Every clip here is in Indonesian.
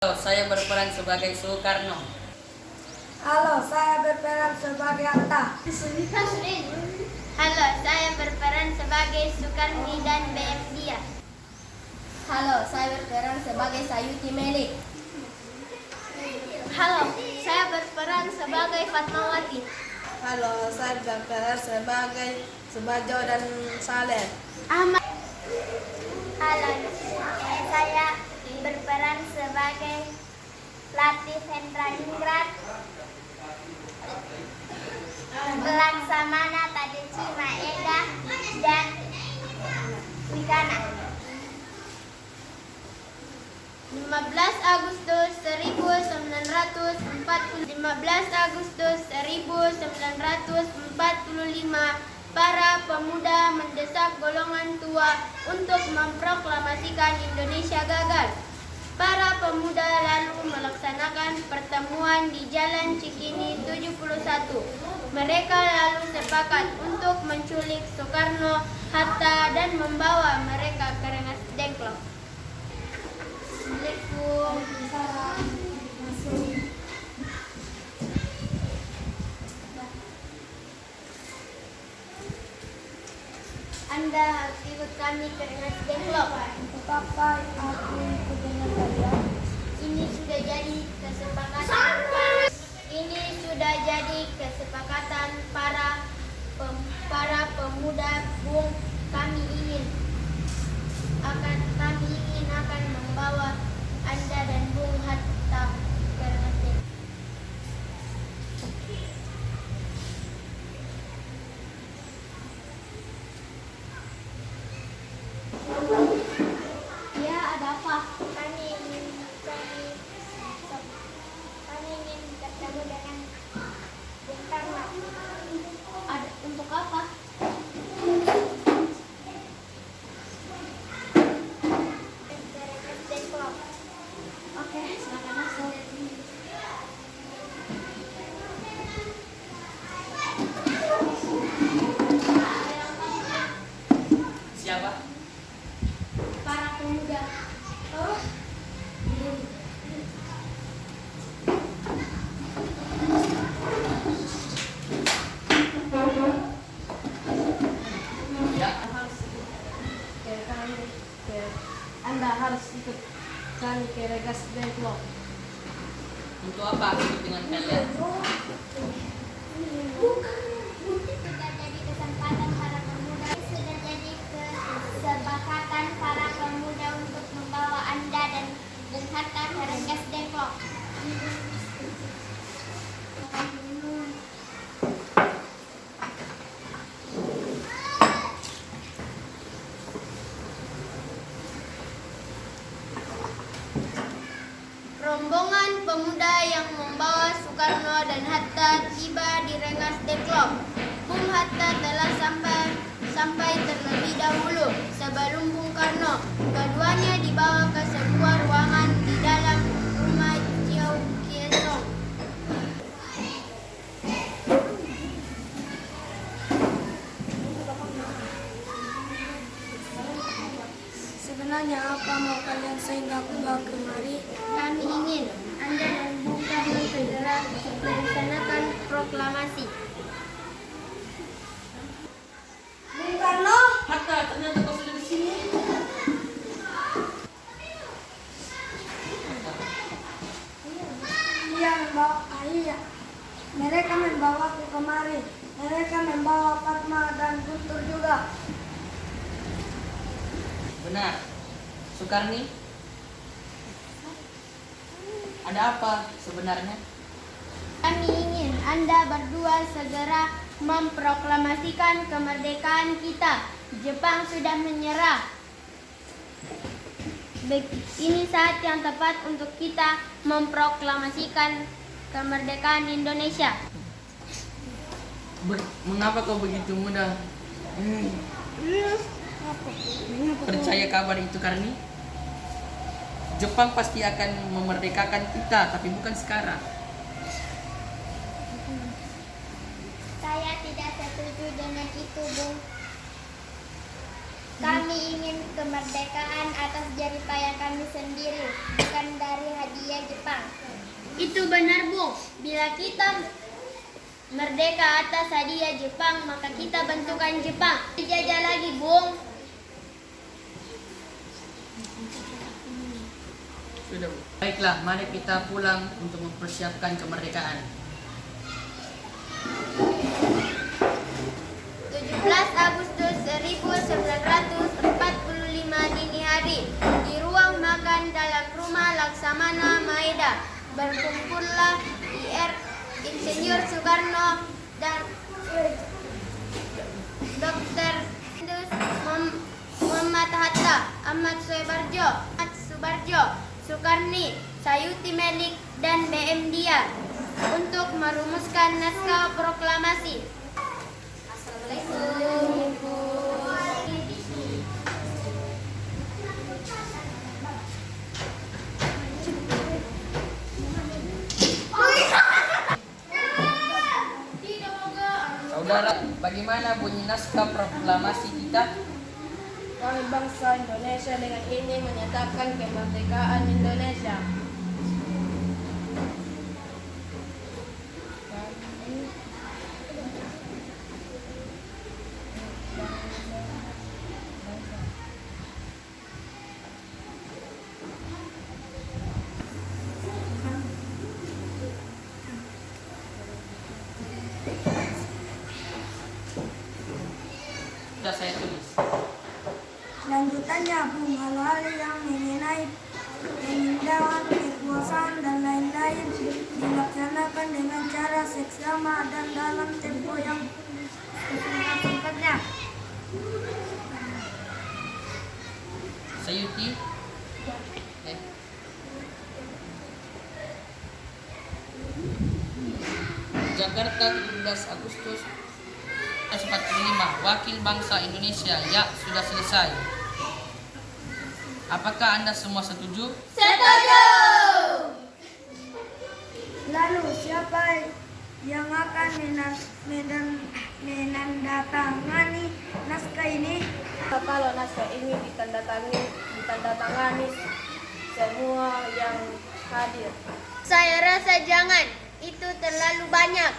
Halo, saya berperan sebagai Soekarno. Halo, saya berperan sebagai Atta. Halo, saya berperan sebagai Sukarni dan BM Dia. Halo, saya berperan sebagai Sayuti Melik. Halo, saya berperan sebagai Fatmawati. Halo, saya berperan sebagai Subajo dan Saleh. Ahmad. Halo, saya berperan sebagai Latif Hendra Ingrat, Laksamana Tadeci Maeda, dan Wikana. 15 Agustus 1945, para pemuda mendesak golongan tua untuk memproklamasikan Indonesia gagal. Para pemuda lalu melaksanakan pertemuan di Jalan Cikini 71. Mereka lalu sepakat untuk menculik Soekarno, Hatta, dan membawa mereka ke Rengas Dengklok. Assalamualaikum. Anda harus ikut kami ke Rengas Dengklok. Papa, aku ikut dengan kalian. Ini sudah jadi kesepakatan para pemuda Bung. Kami ingin akan membawa Anda dan Bung Hatta ke Rengas Dengklok. Ya, ada apa? Kami ingin bertemu dengan Bung Karno. Ada untuk apa? Rengas Dengklok. Oke, silakan masuk. Siapa? Para pemuda. Ya, Anda harus ikut kami ke Rengas Dengklok. untuk apa aku ikut dengan kalian? Kesepakatan para pemuda untuk membawa Anda dan Bung Hatta ke Rengas Dengklok. Rombongan pemuda yang membawa Soekarno dan Hatta tiba di Rengas Dengklok. Bung Hatta telah sampai terlebih dahulu sebelum Bung Karno. Keduanya dibawa ke sebuah ruangan di dalam rumah Chiao Kiesong. Sebenarnya apa mau kalian sehingga aku bawa kemari? Kami ingin Anda dan Bung Karno segera melaksanakan proklamasi. Bung Karno, Hatta, ternyata kau sudah di sini. iya membawa iya. Mereka membawaku kemari. Mereka membawa Fatma dan Guntur juga. Benar. Soekarni? Ada apa sebenarnya? Kami ingin Anda berdua segera memproklamasikan kemerdekaan kita. Jepang sudah menyerah. Ini saat yang tepat untuk kita memproklamasikan kemerdekaan Indonesia. Mengapa kau begitu mudah percaya kabar itu, Karni? Jepang pasti akan memerdekakan kita, tapi bukan sekarang. Saya tidak setuju dengan itu, Bung. Kami ingin kemerdekaan atas jerih payah kami sendiri, bukan dari hadiah Jepang. Itu benar, Bung. Bila kita merdeka atas hadiah Jepang, maka kita bentukan Jepang. Dijajah lagi, Bung. Sudah, Bu. Baiklah, mari kita pulang untuk mempersiapkan kemerdekaan. 17 Agustus 1945 dini hari, di ruang makan dalam rumah Laksamana Maeda, berkumpullah IR Insinyur Soekarno dan Dr. Muhammad Hatta, Ahmad Subarjo, Soekarni, Sayuti Melik, dan BM Dia untuk merumuskan naskah proklamasi. Assalamualaikum. Saudara, bagaimana bunyi naskah proklamasi kita? Kami bangsa Indonesia dengan ini menyatakan kemerdekaan Indonesia. Sudah saya tulis. Lanjutannya, Bung, hal-hal yang mengenai pemindahan kekuasaan dan lain-lain dilaksanakan dengan cara seksama dan dalam tempo yang singkatnya. Sayuti. Jakarta 17 Agustus 1945. Wakil bangsa Indonesia, ya, sudah selesai. Apakah Anda semua setuju? Setuju. Lalu siapa yang akan menandatangani naskah ini? Kalau naskah ini ditandatangani semua yang hadir. Saya rasa jangan, itu terlalu banyak.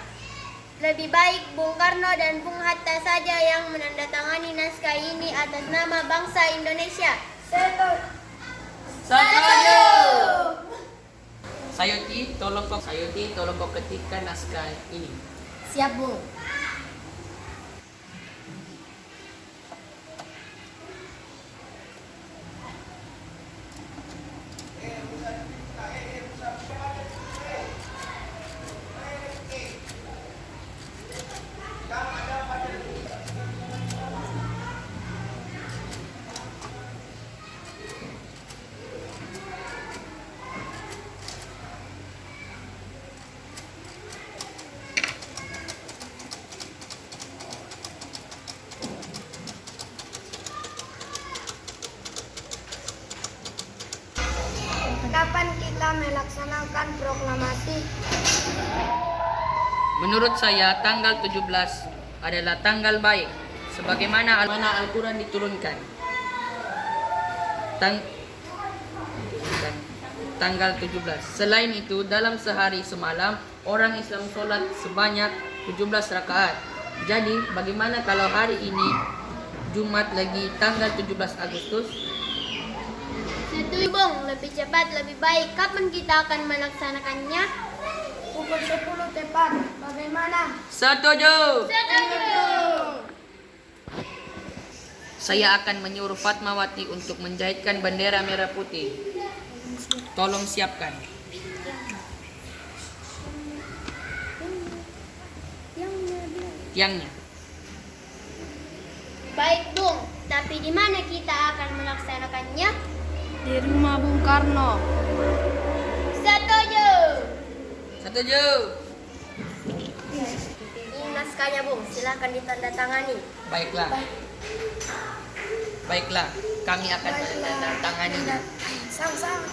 Lebih baik Bung Karno dan Bung Hatta saja yang menandatangani naskah ini atas nama bangsa Indonesia. Setuju. Sayuti, tolong kau ketikkan naskah ini. Siap, Bung. Kapan kita melaksanakan proklamasi? Menurut saya tanggal 17 adalah tanggal baik sebagaimana Al-Quran diturunkan. Tanggal 17. Selain itu, dalam sehari semalam orang Islam sholat sebanyak 17 rakaat. Jadi, bagaimana kalau hari ini Jumat lagi tanggal 17 Agustus? Setuju, Bung. Lebih cepat, lebih baik. Kapan kita akan melaksanakannya? Pukul 10 tepat. Bagaimana? Setuju. Setuju. Saya akan menyuruh Fatmawati untuk menjahitkan bendera merah putih. Tolong siapkan. Tiangnya. Baik, Bung. Tapi di mana kita akan melaksanakannya? Di rumah Bung Karno. Setuju. Setuju. Ini naskahnya, Bung. Silahkan ditandatangani. Baiklah. Baiklah, kami akan menandatangani. Sama-sama.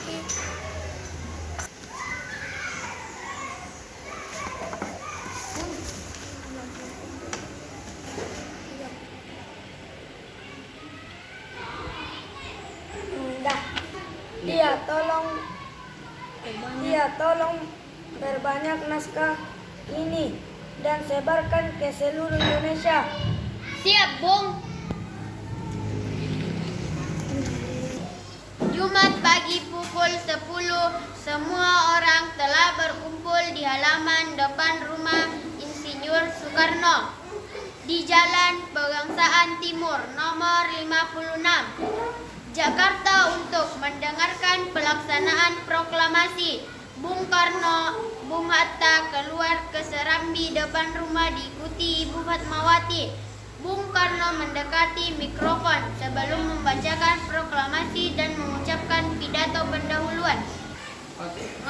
Saya tolong perbanyak naskah ini dan sebarkan ke seluruh Indonesia. Siap, Bung. Jumat pagi pukul 10, semua orang telah berkumpul di halaman depan rumah Insinyur Soekarno di Jalan Pegangsaan Timur nomor 56, Jakarta untuk mendengarkan pelaksanaan proklamasi. Bung Karno, Bung Hatta keluar ke serambi depan rumah diikuti Ibu Fatmawati. Bung Karno mendekati mikrofon sebelum membacakan proklamasi dan mengucapkan pidato pendahuluan.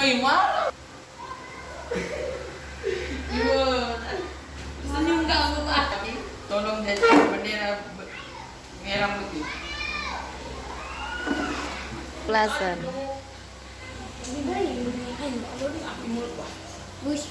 Ay, malah. Ibu, senyum kamu Pak. Tolong jadikan bendera merah putih. Plaza. Bush.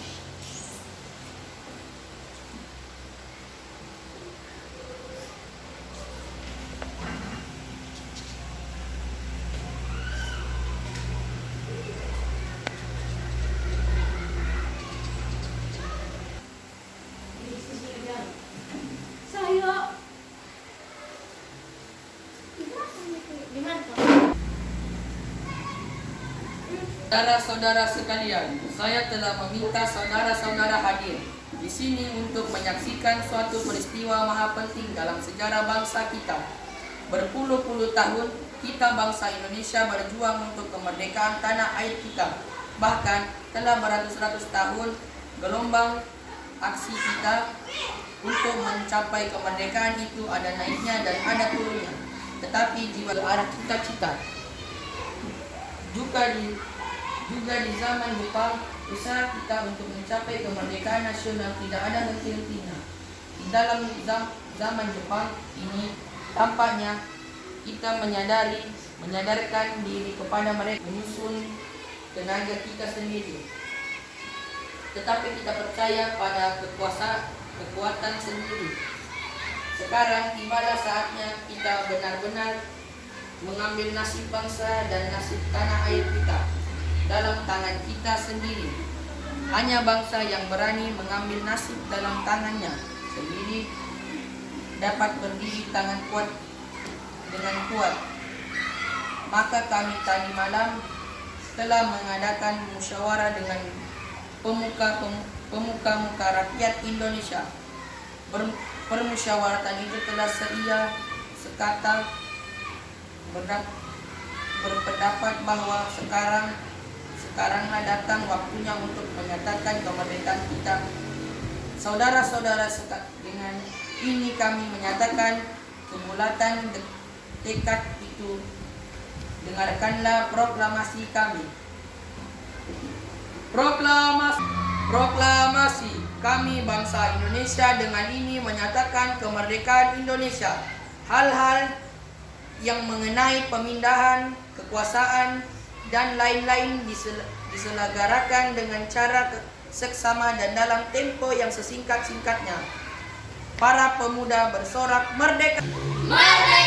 Saudara-saudara sekalian, saya telah meminta saudara-saudara hadir di sini untuk menyaksikan suatu peristiwa maha penting dalam sejarah bangsa kita. Berpuluh-puluh tahun kita bangsa Indonesia berjuang untuk kemerdekaan tanah air kita. Bahkan telah beratus-ratus tahun gelombang aksi kita untuk mencapai kemerdekaan itu ada naiknya dan ada turunnya. Tetapi jiwa arah cita-cita juga di zaman Jepang, usaha kita untuk mencapai kemerdekaan nasional tidak ada henti-hentinya. Di dalam zaman Jepang ini, tampaknya kita menyadarkan diri kepada mereka menyusun tenaga kita sendiri. Tetapi kita percaya pada kekuatan sendiri. Sekarang tibalah saatnya kita benar-benar mengambil nasib bangsa dan nasib tanah air kita dalam tangan kita sendiri. Hanya bangsa yang berani mengambil nasib dalam tangannya sendiri dapat berdiri tangan kuat dengan kuat. Maka kami tadi malam telah mengadakan musyawarah dengan pemuka-muka rakyat Indonesia. Permusyawaratan itu telah sekata berpendapat bahwa sekaranglah datang waktunya untuk menyatakan kemerdekaan kita. Saudara-saudara, dengan ini kami menyatakan kebulatan tekad itu. Dengarkanlah proklamasi kami. Proklamasi kami bangsa Indonesia dengan ini menyatakan kemerdekaan Indonesia. Hal-hal yang mengenai pemindahan kekuasaan dan lain-lain diselenggarakan dengan cara seksama dan dalam tempo yang sesingkat-singkatnya. Para pemuda bersorak merdeka. Merdeka!